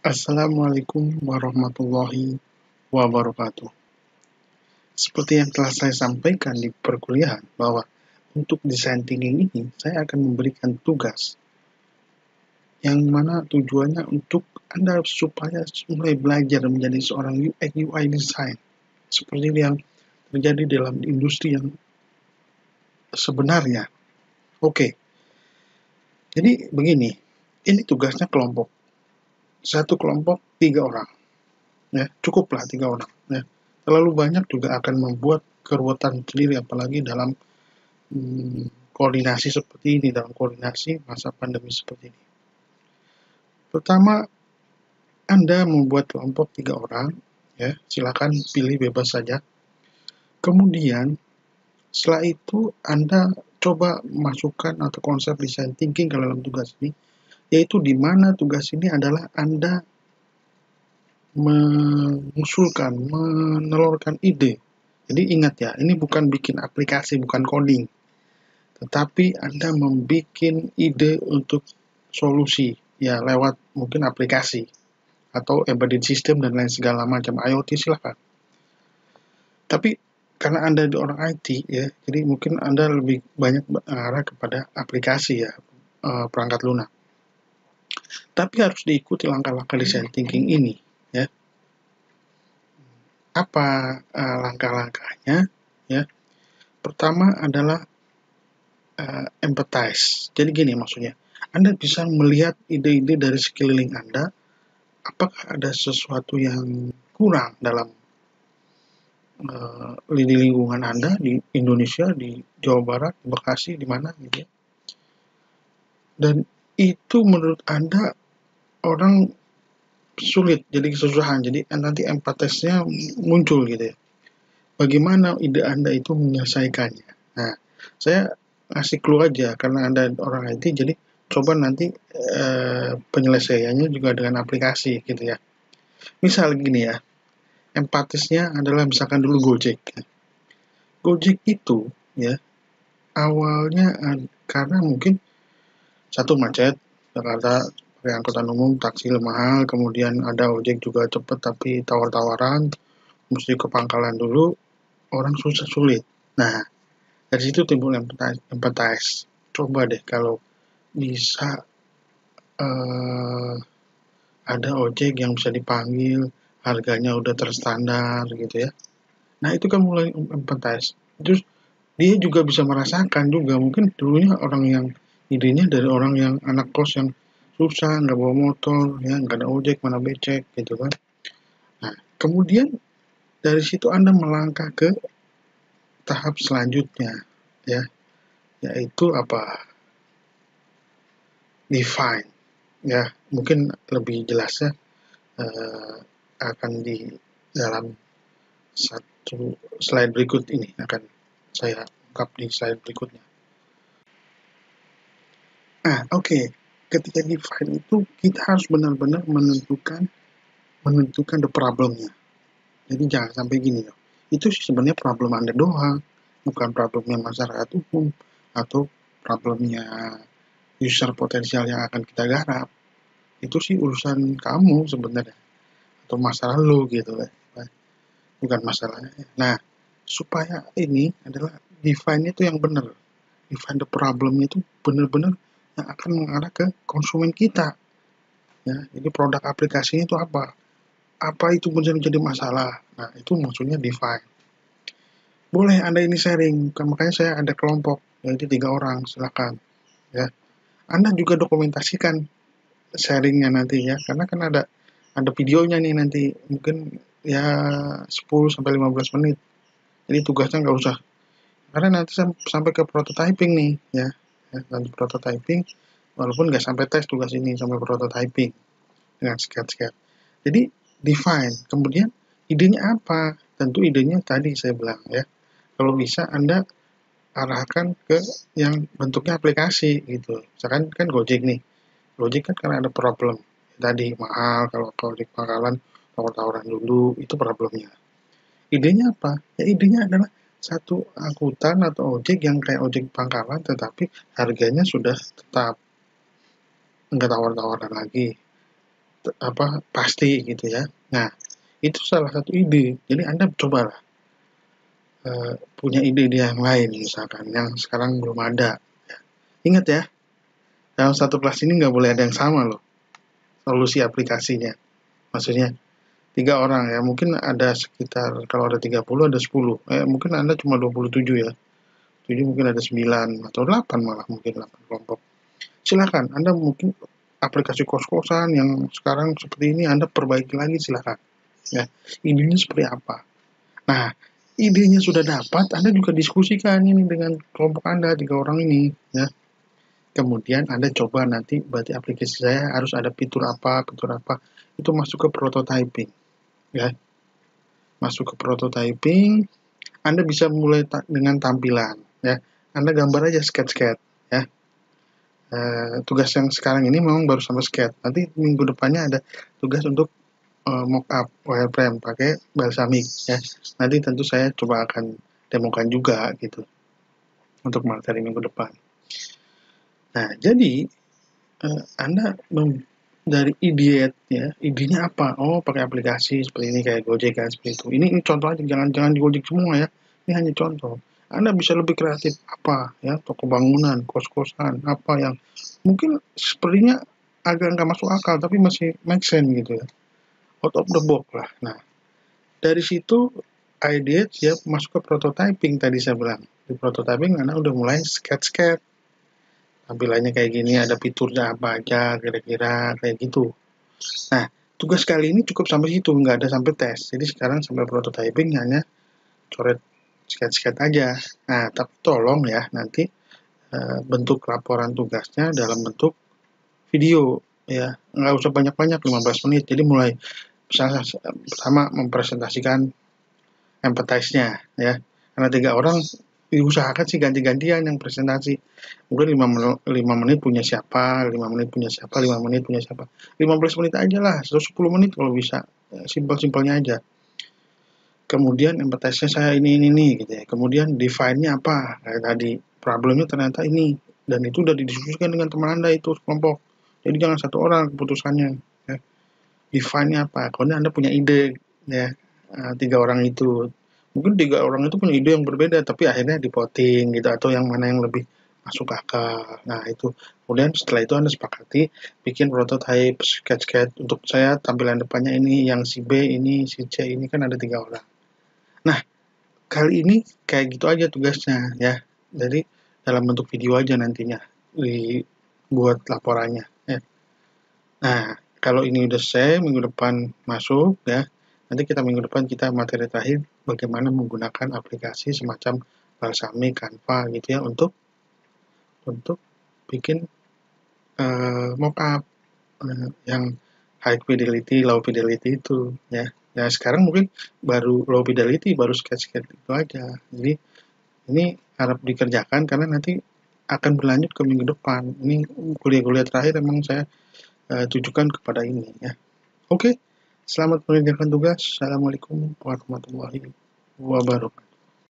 Assalamualaikum warahmatullahi wabarakatuh. Seperti yang telah saya sampaikan di perkuliahan bahwa untuk desain thinking ini saya akan memberikan tugas yang mana tujuannya untuk Anda supaya mulai belajar menjadi seorang UX UI design seperti yang terjadi dalam industri yang sebenarnya. Oke. Jadi begini, ini tugasnya kelompok. Satu kelompok 3 orang. Ya, cukuplah 3 orang. Ya. Terlalu banyak juga akan membuat keruwetan sendiri, apalagi dalam koordinasi seperti ini, dalam koordinasi masa pandemi seperti ini. Pertama, Anda membuat kelompok 3 orang, ya, silakan pilih bebas saja. Kemudian, setelah itu Anda coba masukkan atau konsep design thinking ke dalam tugas ini, yaitu di mana tugas ini adalah Anda mengusulkan, menelurkan ide. Jadi ingat ya, ini bukan bikin aplikasi, bukan coding. Tetapi Anda membuat ide untuk solusi, ya lewat mungkin aplikasi, atau embedded system dan lain segala macam, IoT silahkan. Tapi karena Anda di orang IT, ya, jadi mungkin Anda lebih banyak mengarah kepada aplikasi ya, perangkat lunak. Tapi harus diikuti langkah-langkah design thinking ini, ya. Apa langkah-langkahnya? Ya, pertama adalah empathize. Jadi gini maksudnya, Anda bisa melihat ide-ide dari sekeliling Anda, apakah ada sesuatu yang kurang dalam di lingkungan Anda, di Indonesia, di Jawa Barat, Bekasi, di mana gitu ya. Dan itu menurut Anda orang sulit, jadi kesusahan, jadi nanti empathisnya muncul gitu ya. Bagaimana ide Anda itu menyelesaikannya? Nah, saya ngasih clue aja karena Anda orang IT, jadi coba nanti penyelesaiannya juga dengan aplikasi gitu ya. Misal gini ya, empatisnya adalah misalkan dulu Gojek. Gojek itu ya awalnya karena mungkin satu macet, Jakarta pakai angkutan umum, taksi mahal, kemudian ada ojek juga cepat tapi tawar-tawaran, mesti ke pangkalan dulu, orang susah sulit. Nah, dari situ timbul empathize. Coba deh kalau bisa ada ojek yang bisa dipanggil, harganya udah terstandar gitu ya. Nah itu kan mulai empathize. Terus dia juga bisa merasakan juga, mungkin dulunya orang yang idenya dari orang yang anak kos yang susah, nggak bawa motor, ya nggak ada ojek, mana becek gitu kan. Nah kemudian dari situ Anda melangkah ke tahap selanjutnya, ya, yaitu apa? Define, ya mungkin lebih jelasnya akan di dalam satu slide berikut ini akan saya ungkap di slide berikutnya. Nah, oke. Ketika define itu kita harus benar-benar menentukan the problemnya. Jadi jangan sampai gini loh. Itu sih sebenarnya problem Anda doang, bukan problemnya masyarakat umum atau problemnya user potensial yang akan kita garap. Itu sih urusan kamu sebenarnya atau masalah lo gitu kan. Bukan masalahnya. Nah, supaya ini adalah define itu yang benar. Define the problem itu benar-benar yang akan mengarah ke konsumen kita. Ya, jadi produk aplikasinya itu apa? Apa itu menjadi masalah? Nah, itu maksudnya define. Boleh Anda ini sharing, makanya saya ada kelompok, yaitu 3 orang, silakan. Ya, Anda juga dokumentasikan sharingnya nanti ya, karena kan ada videonya nih nanti, mungkin ya 10-15 menit. Jadi tugasnya nggak usah, karena nanti sampai ke prototyping nih, ya nanti prototyping, walaupun nggak sampai tes tugas ini, sampai prototyping dengan sketch. Jadi define, kemudian idenya apa? Tentu idenya tadi saya bilang ya, kalau bisa Anda arahkan ke yang bentuknya aplikasi gitu. Misalkan kan Gojek nih, Gojek kan karena ada problem tadi mahal, kalau di pangkalan tawar-tawaran dulu, itu problemnya. Idenya apa? Ya idenya adalah satu angkutan atau ojek yang kayak ojek pangkalan, tetapi harganya sudah tetap, nggak tawar-tawaran lagi. pasti gitu ya. Nah, itu salah satu ide. Jadi Anda cobalah punya ide-ide yang lain misalkan yang sekarang belum ada. Ingat ya, dalam satu kelas ini nggak boleh ada yang sama loh solusi aplikasinya. Maksudnya 3 orang ya, mungkin ada sekitar kalau ada 30 ada 10. Mungkin Anda cuma 27 ya. 7 mungkin ada 9 atau 8 malah mungkin 8 kelompok. Silakan, Anda mungkin aplikasi kos-kosan yang sekarang seperti ini Anda perbaiki lagi silakan. Ya, idenya seperti apa? Nah, idenya sudah dapat, Anda juga diskusikan ini dengan kelompok Anda 3 orang ini ya. Kemudian Anda coba nanti berarti aplikasi saya harus ada fitur apa, itu masuk ke prototyping ya. Masuk ke prototyping, Anda bisa mulai dengan tampilan ya. Anda gambar aja sketch-sketch ya. Tugas yang sekarang ini memang baru sampai sketch. Nanti minggu depannya ada tugas untuk mockup wireframe pakai Balsamiq ya. Nanti tentu saya coba akan demokan juga gitu untuk materi minggu depan. Nah, jadi Anda dari ide ya, idenya apa? Oh, pakai aplikasi seperti ini kayak Gojek kan seperti itu. Ini contoh aja, jangan di Gojek semua ya. Ini hanya contoh. Anda bisa lebih kreatif apa ya, toko bangunan, kos-kosan, apa yang mungkin sepertinya agak nggak masuk akal tapi masih make sense gitu ya. Out of the box lah. Nah, dari situ ide ya masuk ke prototyping tadi saya bilang. Di prototyping Anda udah mulai sketch-sketch. Tampilannya kayak gini, ada fiturnya apa aja, kira-kira kayak gitu. Nah, tugas kali ini cukup sampai situ, nggak ada sampai tes. Jadi sekarang sampai prototyping hanya coret sketch-sketch aja. Nah, tapi tolong ya nanti bentuk laporan tugasnya dalam bentuk video ya, nggak usah banyak-banyak 15 menit. Jadi mulai misalnya pertama mempresentasikan empathize-nya ya. Karena 3 orang diusahakan sih ganti-gantian yang presentasi. Mungkin 5 menit punya siapa, 5 menit punya siapa, 5 menit punya siapa. 15 menit aja lah, atau 10 menit kalau bisa. Simpel-simpelnya aja. Kemudian empathize-nya saya ini gitu ya. Kemudian define-nya apa? Kayak tadi, problemnya ternyata ini. Dan itu udah didiskusikan dengan teman Anda itu kelompok. Jadi jangan satu orang keputusannya. Ya. Define-nya apa? Kemudian Anda punya ide ya. 3 orang itu. Mungkin 3 orang itu punya ide yang berbeda, tapi akhirnya di-voting gitu, atau yang mana yang lebih masuk akal. Nah itu. Kemudian setelah itu Anda sepakati, bikin prototype, sketch-sketch. Untuk saya tampilan depannya ini, yang si B ini, si C ini kan ada 3 orang. Nah, kali ini kayak gitu aja tugasnya ya. Jadi dalam bentuk video aja nantinya dibuat laporannya ya. Nah, kalau ini udah selesai, minggu depan masuk ya. Nanti minggu depan kita materi terakhir bagaimana menggunakan aplikasi semacam Balsamiq, Canva gitu ya untuk bikin mockup yang high fidelity, low fidelity itu ya. Ya sekarang mungkin baru low fidelity, baru sketch-sketch itu aja. Jadi ini harap dikerjakan karena nanti akan berlanjut ke minggu depan. Ini kuliah-kuliah terakhir memang saya tujukan kepada ini ya. Oke, selamat mengerjakan tugas. Assalamualaikum warahmatullahi wabarakatuh.